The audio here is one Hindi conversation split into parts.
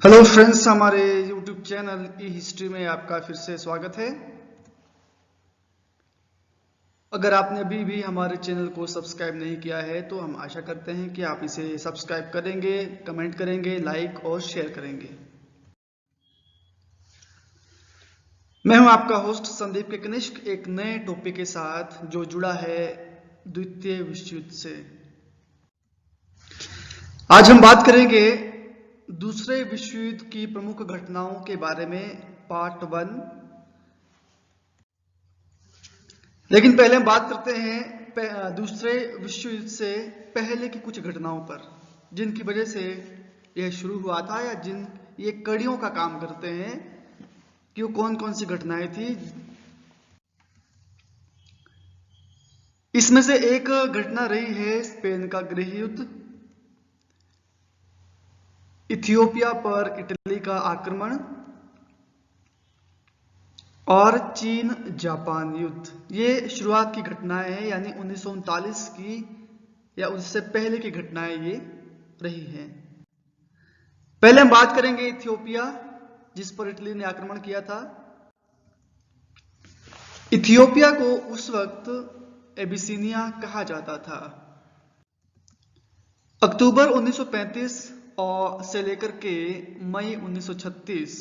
हेलो फ्रेंड्स, हमारे यूट्यूब चैनल ई हिस्ट्री में आपका फिर से स्वागत है। अगर आपने अभी भी हमारे चैनल को सब्सक्राइब नहीं किया है तो हम आशा करते हैं कि आप इसे सब्सक्राइब करेंगे, कमेंट करेंगे, लाइक और शेयर करेंगे। मैं हूं आपका होस्ट संदीप के कनिष्क, एक नए टॉपिक के साथ जो जुड़ा है द्वितीय विश्व युद्ध से। आज हम बात करेंगे दूसरे विश्व युद्ध की प्रमुख घटनाओं के बारे में, पार्ट 1। लेकिन पहले हम बात करते हैं दूसरे विश्व युद्ध से पहले की कुछ घटनाओं पर, जिनकी वजह से यह शुरू हुआ था या जिन ये कड़ियों का काम करते हैं कि वो कौन कौन सी घटनाएं थी। इसमें से एक घटना रही है स्पेन का गृह युद्ध, इथियोपिया पर इटली का आक्रमण और चीन जापान युद्ध। ये शुरुआत की घटनाएं हैं, यानी 1939 की या उससे पहले की घटनाएं ये रही हैं। पहले हम बात करेंगे इथियोपिया, जिस पर इटली ने आक्रमण किया था। इथियोपिया को उस वक्त एबिसिनिया कहा जाता था। अक्टूबर 1935 और से लेकर के मई 1936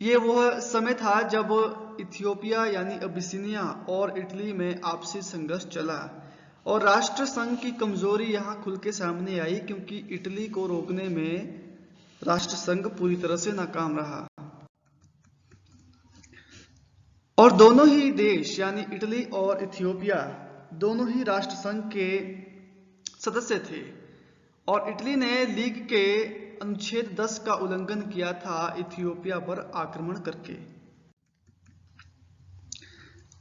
ये वह समय था जब इथियोपिया यानी अबिसिनिया और इटली में आपसी संघर्ष चला और राष्ट्र संघ की कमजोरी यहां खुल के सामने आई, क्योंकि इटली को रोकने में राष्ट्र संघ पूरी तरह से नाकाम रहा। और दोनों ही देश यानी इटली और इथियोपिया दोनों ही राष्ट्र संघ के सदस्य थे और इटली ने लीग के अनुच्छेद 10 का उल्लंघन किया था इथियोपिया पर आक्रमण करके।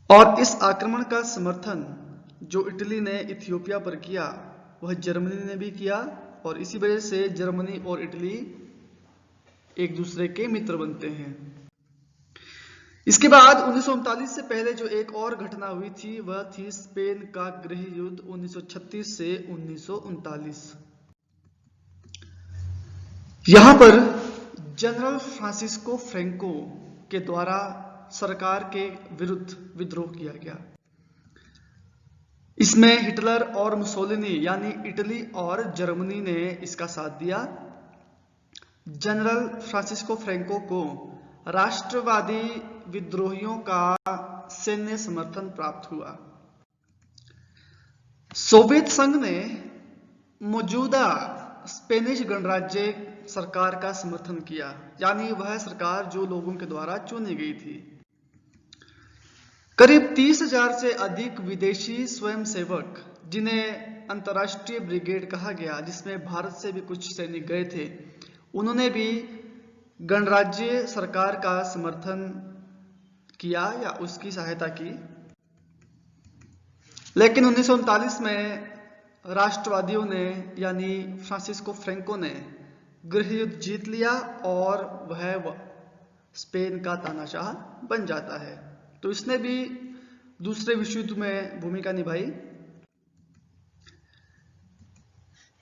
और इस आक्रमण का समर्थन जो इटली ने इथियोपिया पर किया वह जर्मनी ने भी किया, और इसी वजह से जर्मनी और इटली एक दूसरे के मित्र बनते हैं। इसके बाद 1939 से पहले जो एक और घटना हुई थी वह थी स्पेन का गृह युद्ध 1936 से 1939। यहां पर जनरल फ्रांसिस्को फ्रैंको के द्वारा सरकार के विरुद्ध विद्रोह किया गया। इसमें हिटलर और मुसोलिनी यानी इटली और जर्मनी ने इसका साथ दिया। जनरल फ्रांसिस्को फ्रैंको को राष्ट्रवादी विद्रोहियों का सैन्य समर्थन प्राप्त हुआ। सोवियत संघ ने मौजूदा स्पेनिश गणराज्य सरकार का समर्थन किया, यानी वह सरकार जो लोगों के द्वारा चुनी गई थी। करीब 30,000 से अधिक विदेशी स्वयंसेवक, जिन्हें अंतर्राष्ट्रीय ब्रिगेड कहा गया, जिसमें भारत से भी कुछ सैनिक गए थे, उन्होंने भी गणराज्य सरकार का समर्थन किया या उसकी सहायता की। लेकिन 1939 में राष्ट्रवादियों ने यानी फ्रांसिस्को फ्रैंको ने गृह युद्ध जीत लिया और वह स्पेन का तानाशाह बन जाता है। तो इसने भी दूसरे विश्व युद्ध में भूमिका निभाई।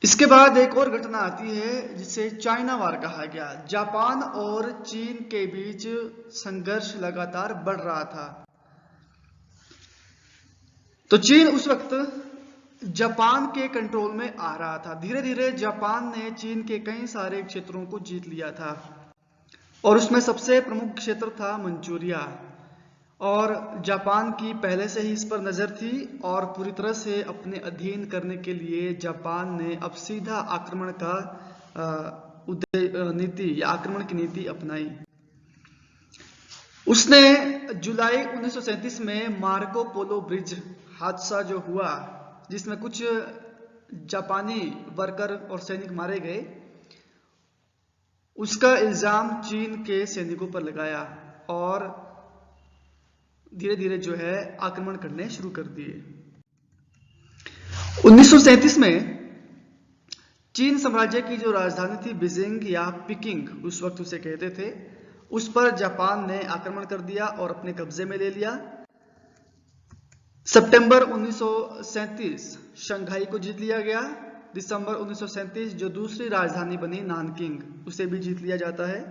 इसके बाद एक और घटना आती है जिसे चाइना वार कहा गया। जापान और चीन के बीच संघर्ष लगातार बढ़ रहा था। तो चीन उस वक्त जापान के कंट्रोल में आ रहा था। धीरे धीरे जापान ने चीन के कई सारे क्षेत्रों को जीत लिया था और उसमें सबसे प्रमुख क्षेत्र था मंचूरिया। और जापान की पहले से ही इस पर नजर थी और पूरी तरह से अपने अधीन करने के लिए जापान ने अब सीधा आक्रमण का नीति या आक्रमण की नीति अपनाई। उसने जुलाई 1937 में मार्को पोलो ब्रिज हादसा जो हुआ, जिसमें कुछ जापानी वर्कर और सैनिक मारे गए, उसका इल्जाम चीन के सैनिकों पर लगाया और धीरे धीरे जो है आक्रमण करने शुरू कर दिए। 1937 में चीन साम्राज्य की जो राजधानी थी बीजिंग या पिकिंग, उस वक्त उसे कहते थे, उस पर जापान ने आक्रमण कर दिया और अपने कब्जे में ले लिया। सितंबर 1937 शंघाई को जीत लिया गया। दिसंबर 1937 जो दूसरी राजधानी बनी नानकिंग, उसे भी जीत लिया जाता है।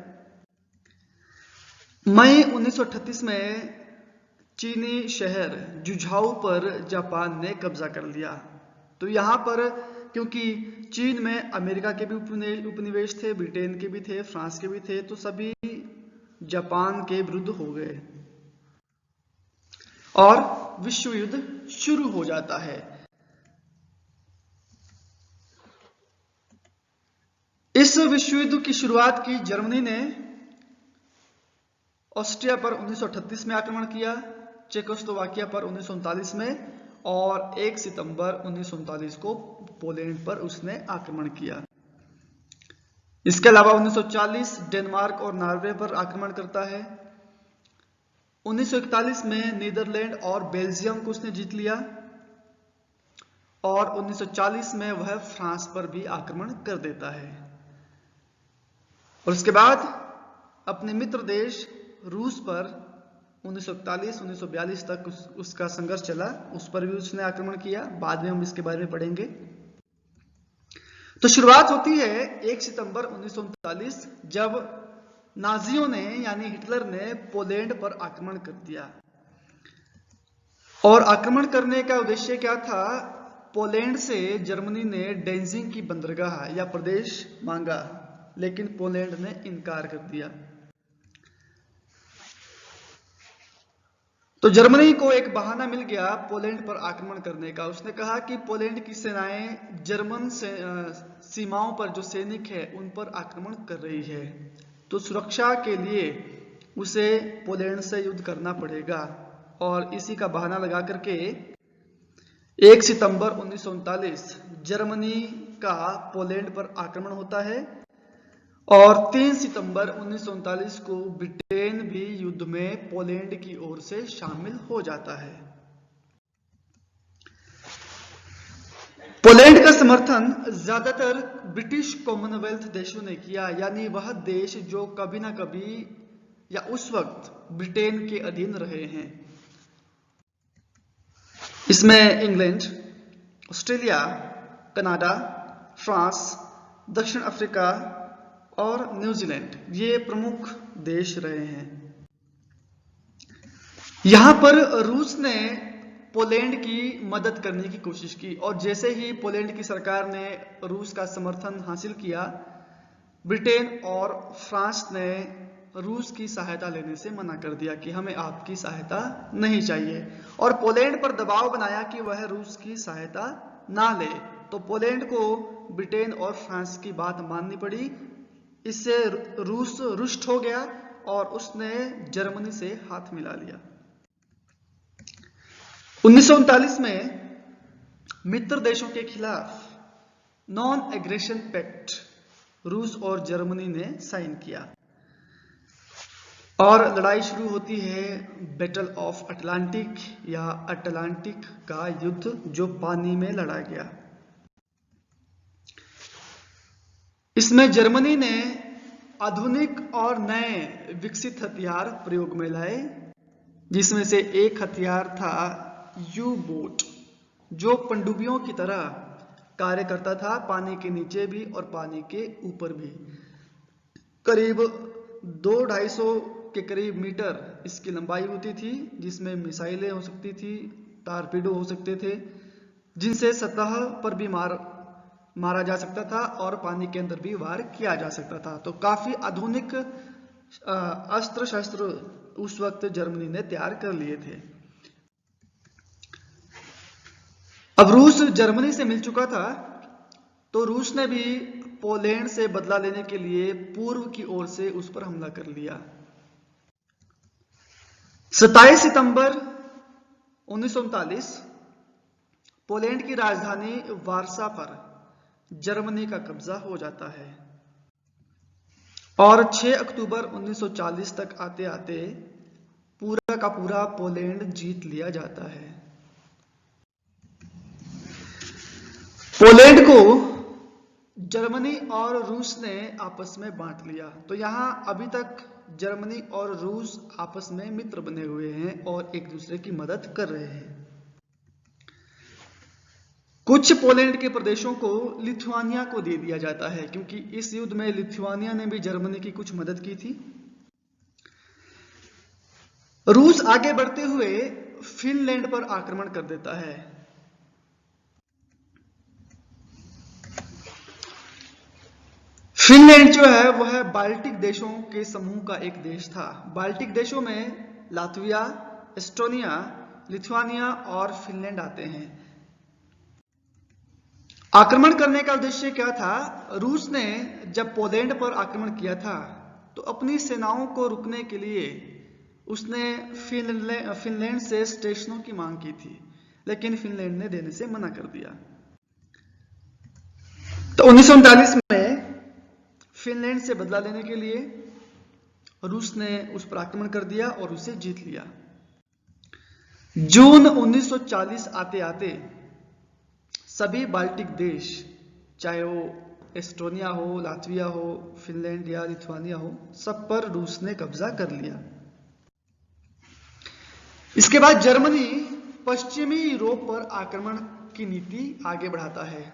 मई 1938 में चीनी शहर जुझाऊ पर जापान ने कब्जा कर लिया। तो यहाँ पर क्योंकि चीन में अमेरिका के भी उपनिवेश थे, ब्रिटेन के भी थे, फ्रांस के भी थे, तो सभी जापान के विरुद्ध हो गए और विश्व युद्ध शुरू हो जाता है। इस विश्व युद्ध की शुरुआत की जर्मनी ने ऑस्ट्रिया पर 1938 में आक्रमण किया, चेकोस्लोवाकिया पर 1939 में, और 1 सितंबर 1939 को पोलैंड पर उसने आक्रमण किया। इसके अलावा 1940 डेनमार्क और नॉर्वे पर आक्रमण करता है। 1941 में नीदरलैंड और बेल्जियम को उसने जीत लिया और 1940 में वह फ्रांस पर भी आक्रमण कर देता है। और उसके बाद अपने मित्र देश रूस पर 1941-1942 तक उसका संघर्ष चला, उस पर भी उसने आक्रमण किया। बाद में हम इसके बारे में पढ़ेंगे। तो शुरुआत होती है 1 सितंबर 1939 जब नाजियों ने यानी हिटलर ने पोलैंड पर आक्रमण कर दिया। और आक्रमण करने का उद्देश्य क्या था? पोलैंड से जर्मनी ने डेंजिंग की बंदरगाह या प्रदेश मांगा, लेकिन पोलैंड ने इनकार कर दिया। तो जर्मनी को एक बहाना मिल गया पोलैंड पर आक्रमण करने का। उसने कहा कि पोलैंड की सेनाएं जर्मन सीमाओं पर जो सैनिक है उन पर आक्रमण कर रही है, तो सुरक्षा के लिए उसे पोलैंड से युद्ध करना पड़ेगा। और इसी का बहाना लगा करके 1 सितंबर 1939 जर्मनी का पोलैंड पर आक्रमण होता है और 3 सितंबर 1939 को ब्रिटेन भी युद्ध में पोलैंड की ओर से शामिल हो जाता है। पोलैंड का समर्थन ज्यादातर ब्रिटिश कॉमनवेल्थ देशों ने किया, यानी वह देश जो कभी ना कभी या उस वक्त ब्रिटेन के अधीन रहे हैं। इसमें इंग्लैंड, ऑस्ट्रेलिया, कनाडा, फ्रांस, दक्षिण अफ्रीका और न्यूजीलैंड ये प्रमुख देश रहे हैं। यहां पर रूस ने पोलैंड की मदद करने की कोशिश की और जैसे ही पोलैंड की सरकार ने रूस का समर्थन हासिल किया, ब्रिटेन और फ्रांस ने रूस की सहायता लेने से मना कर दिया कि हमें आपकी सहायता नहीं चाहिए, और पोलैंड पर दबाव बनाया कि वह रूस की सहायता ना ले। तो पोलैंड को ब्रिटेन और फ्रांस की बात माननी पड़ी। इससे रूस रुष्ट हो गया और उसने जर्मनी से हाथ मिला लिया। 1939 में मित्र देशों के खिलाफ नॉन एग्रेशन पैक्ट रूस और जर्मनी ने साइन किया और लड़ाई शुरू होती है बैटल ऑफ अटलांटिक या अटलांटिक का युद्ध, जो पानी में लड़ा गया। इसमें जर्मनी ने आधुनिक और नए विकसित हथियार प्रयोग में लाए, जिसमें से एक हथियार था यू बोट, जो पनडुब्बियों की तरह कार्य करता था, पानी के नीचे भी और पानी के ऊपर भी। करीब 200-250 के करीब मीटर इसकी लंबाई होती थी, जिसमें मिसाइलें हो सकती थी, टारपीडो हो सकते थे, जिनसे सतह पर भी मारा जा सकता था और पानी के अंदर भी वार किया जा सकता था। तो काफी आधुनिक अस्त्र शस्त्र उस वक्त जर्मनी ने तैयार कर लिए थे। अब रूस जर्मनी से मिल चुका था, तो रूस ने भी पोलैंड से बदला लेने के लिए पूर्व की ओर से उस पर हमला कर लिया। 27 सितंबर 1939 पोलैंड की राजधानी वारसा पर जर्मनी का कब्जा हो जाता है और 6 अक्टूबर 1940 तक आते आते पूरा का पूरा पोलैंड जीत लिया जाता है। पोलैंड को जर्मनी और रूस ने आपस में बांट लिया। तो यहां अभी तक जर्मनी और रूस आपस में मित्र बने हुए हैं और एक दूसरे की मदद कर रहे हैं। कुछ पोलैंड के प्रदेशों को लिथुआनिया को दे दिया जाता है, क्योंकि इस युद्ध में लिथुआनिया ने भी जर्मनी की कुछ मदद की थी। रूस आगे बढ़ते हुए फिनलैंड पर आक्रमण कर देता है। फिनलैंड जो है वह बाल्टिक देशों के समूह का एक देश था। बाल्टिक देशों में लातविया, एस्टोनिया, लिथुआनिया और फिनलैंड आते हैं। आक्रमण करने का उद्देश्य क्या था? रूस ने जब पोलैंड पर आक्रमण किया था तो अपनी सेनाओं को रुकने के लिए उसने फिनलैंड से स्टेशनों की मांग की थी, लेकिन फिनलैंड ने देने से मना कर दिया। तो 1939 में फिनलैंड से बदला लेने के लिए रूस ने उस पर आक्रमण कर दिया और उसे जीत लिया। जून 1940 आते आते सभी बाल्टिक देश, चाहे वो एस्टोनिया हो, लातविया हो, फिनलैंड या लिथुआनिया हो, सब पर रूस ने कब्जा कर लिया। इसके बाद जर्मनी पश्चिमी यूरोप पर आक्रमण की नीति आगे बढ़ाता है।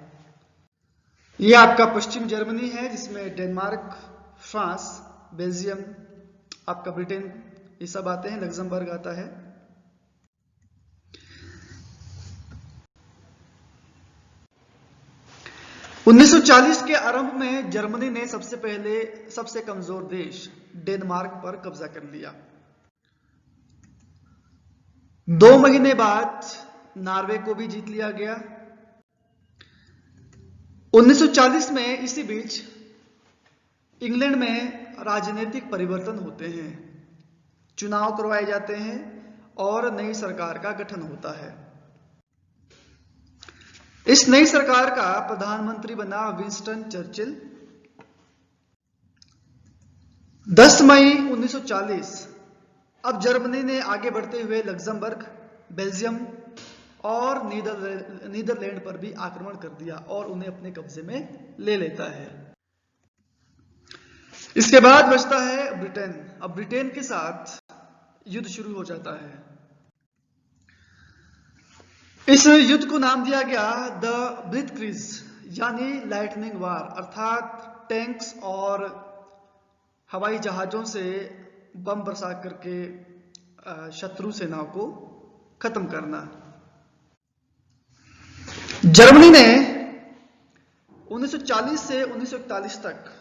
यह आपका पश्चिम जर्मनी है, जिसमें डेनमार्क, फ्रांस, बेल्जियम, आपका ब्रिटेन, ये सब आते हैं, लग्जमबर्ग आता है। उन्नीस 1940 के आरंभ में जर्मनी ने सबसे पहले सबसे कमजोर देश डेनमार्क पर कब्जा कर लिया। 2 महीने बाद नॉर्वे को भी जीत लिया गया। 1940 में इसी बीच इंग्लैंड में राजनीतिक परिवर्तन होते हैं, चुनाव करवाए जाते हैं और नई सरकार का गठन होता है। इस नई सरकार का प्रधानमंत्री बना विंस्टन चर्चिल। 10 मई 1940 अब जर्मनी ने आगे बढ़ते हुए लग्जमबर्ग, बेल्जियम और नीदरलैंड पर भी आक्रमण कर दिया और उन्हें अपने कब्जे में ले लेता है। इसके बाद बचता है ब्रिटेन। अब ब्रिटेन के साथ युद्ध शुरू हो जाता है। इस युद्ध को नाम दिया गया द ब्लिट्जक्रीग, यानी लाइटनिंग वार, अर्थात टैंक्स और हवाई जहाजों से बम बरसा करके शत्रु सेनाओं को खत्म करना। जर्मनी ने 1940 से 1941 तक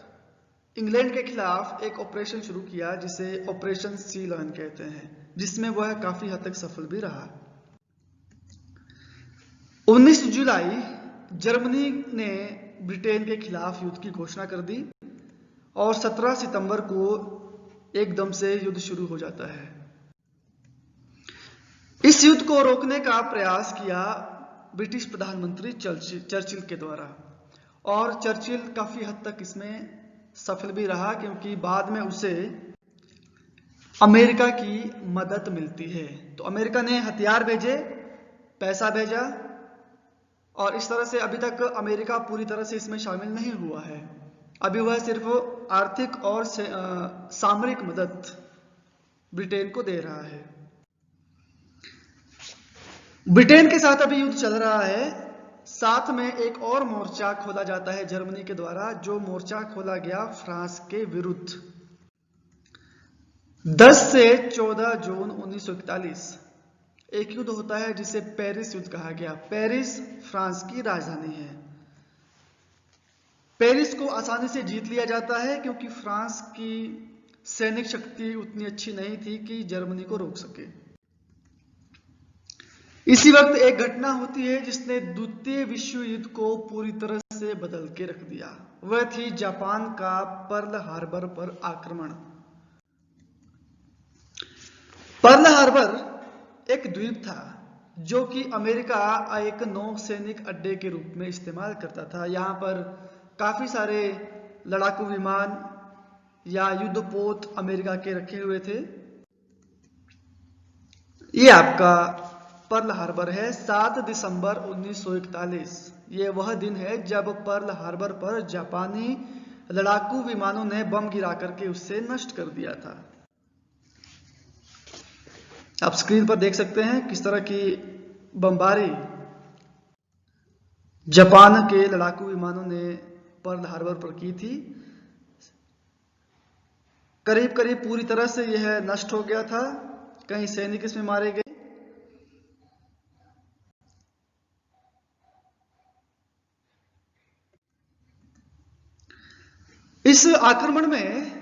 इंग्लैंड के खिलाफ एक ऑपरेशन शुरू किया, जिसे ऑपरेशन सी लायन कहते हैं, जिसमें वह काफी हद तक सफल भी रहा। 19 जुलाई जर्मनी ने ब्रिटेन के खिलाफ युद्ध की घोषणा कर दी और 17 सितंबर को एकदम से युद्ध शुरू हो जाता है। इस युद्ध को रोकने का प्रयास किया ब्रिटिश प्रधानमंत्री चर्चिल के द्वारा, और चर्चिल काफी हद तक इसमें सफल भी रहा, क्योंकि बाद में उसे अमेरिका की मदद मिलती है। तो अमेरिका ने हथियार भेजे, पैसा भेजा, और इस तरह से अभी तक अमेरिका पूरी तरह से इसमें शामिल नहीं हुआ है। अभी वह सिर्फ आर्थिक और सामरिक मदद ब्रिटेन को दे रहा है। ब्रिटेन के साथ अभी युद्ध चल रहा है। साथ में एक और मोर्चा खोला जाता है जर्मनी के द्वारा, जो मोर्चा खोला गया फ्रांस के विरुद्ध। 10 से 14 जून 1941 एक युद्ध होता है जिसे पेरिस युद्ध कहा गया। पेरिस फ्रांस की राजधानी है। पेरिस को आसानी से जीत लिया जाता है, क्योंकि फ्रांस की सैनिक शक्ति उतनी अच्छी नहीं थी कि जर्मनी को रोक सके। इसी वक्त एक घटना होती है जिसने द्वितीय विश्व युद्ध को पूरी तरह से बदल के रख दिया। वह थी जापान का पर्ल हार्बर पर आक्रमण। पर्ल हार्बर एक द्वीप था जो कि अमेरिका एक नौसैनिक अड्डे के रूप में इस्तेमाल करता था। यहाँ पर काफी सारे लड़ाकू विमान या युद्धपोत अमेरिका के रखे हुए थे। ये आपका पर्ल हार्बर है। 7 दिसंबर 1941 ये वह दिन है जब पर्ल हार्बर पर जापानी लड़ाकू विमानों ने बम गिरा करके उसे नष्ट कर दिया था। आप स्क्रीन पर देख सकते हैं किस तरह की बमबारी जापान के लड़ाकू विमानों ने पर्ल हार्बर पर की थी। करीब करीब पूरी तरह से यह नष्ट हो गया था, कई सैनिक इसमें मारे गए। इस आक्रमण में,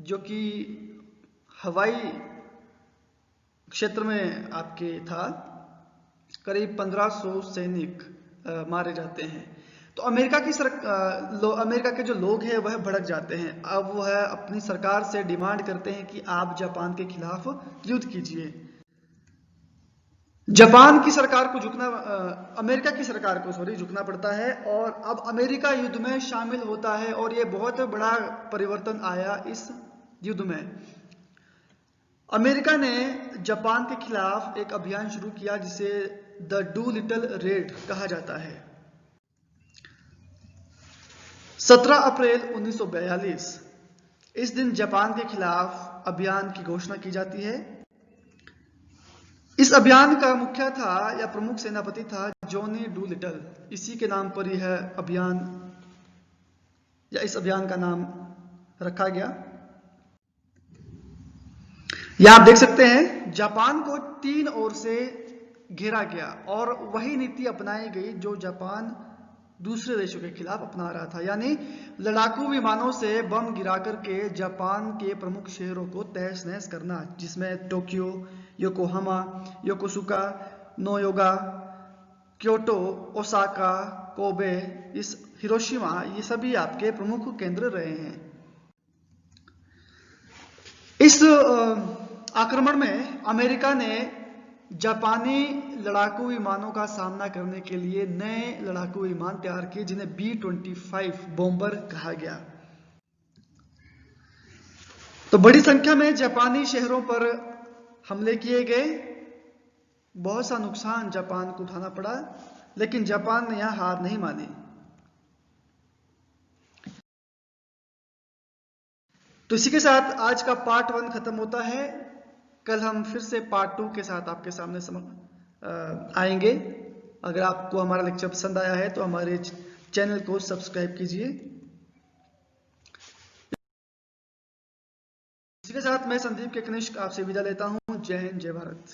जो कि हवाई क्षेत्र में आपके था, करीब 1500 सैनिक मारे जाते हैं। तो अमेरिका के जो लोग हैं वह भड़क जाते हैं। अब वह अपनी सरकार से डिमांड करते हैं कि आप जापान के खिलाफ युद्ध कीजिए। जापान की सरकार को अमेरिका की सरकार को झुकना पड़ता है, और अब अमेरिका युद्ध में शामिल होता है, और यह बहुत बड़ा परिवर्तन आया इस युद्ध में। अमेरिका ने जापान के खिलाफ एक अभियान शुरू किया जिसे द डू-लिटल रेड कहा जाता है। 17 अप्रैल 1942 इस दिन जापान के खिलाफ अभियान की घोषणा की जाती है। इस अभियान का मुख्य था या प्रमुख सेनापति था जॉनी डू-लिटल। इसी के नाम पर यह अभियान या इस अभियान का नाम रखा गया। यहां आप देख सकते हैं जापान को 3 ओर से घेरा गया, और वही नीति अपनाई गई जो जापान दूसरे देशों के खिलाफ अपना रहा था, यानी लड़ाकू विमानों से बम गिरा करके जापान के प्रमुख शहरों को तहस नहस करना, जिसमें Tokyo, Yokohama, Yokosuka, Nagoya, Kyoto, Osaka, Kobe, इस हिरोशिमा, ये सभी आपके प्रमुख केंद्र रहे हैं। इस आक्रमण में अमेरिका ने जापानी लड़ाकू विमानों का सामना करने के लिए नए लड़ाकू विमान तैयार किए, जिन्हें B-25 बॉम्बर कहा गया। तो बड़ी संख्या में जापानी शहरों पर हमले किए गए, बहुत सा नुकसान जापान को उठाना पड़ा, लेकिन जापान ने यहां हार नहीं मानी। तो इसी के साथ आज का पार्ट 1 खत्म होता है। कल हम फिर से पार्ट 2 के साथ आपके सामने आएंगे। अगर आपको हमारा लेक्चर पसंद आया है तो हमारे चैनल को सब्सक्राइब कीजिए। इसी के साथ मैं संदीप के कनिष्क आपसे विदा लेता हूं। जय हिंद, जय भारत।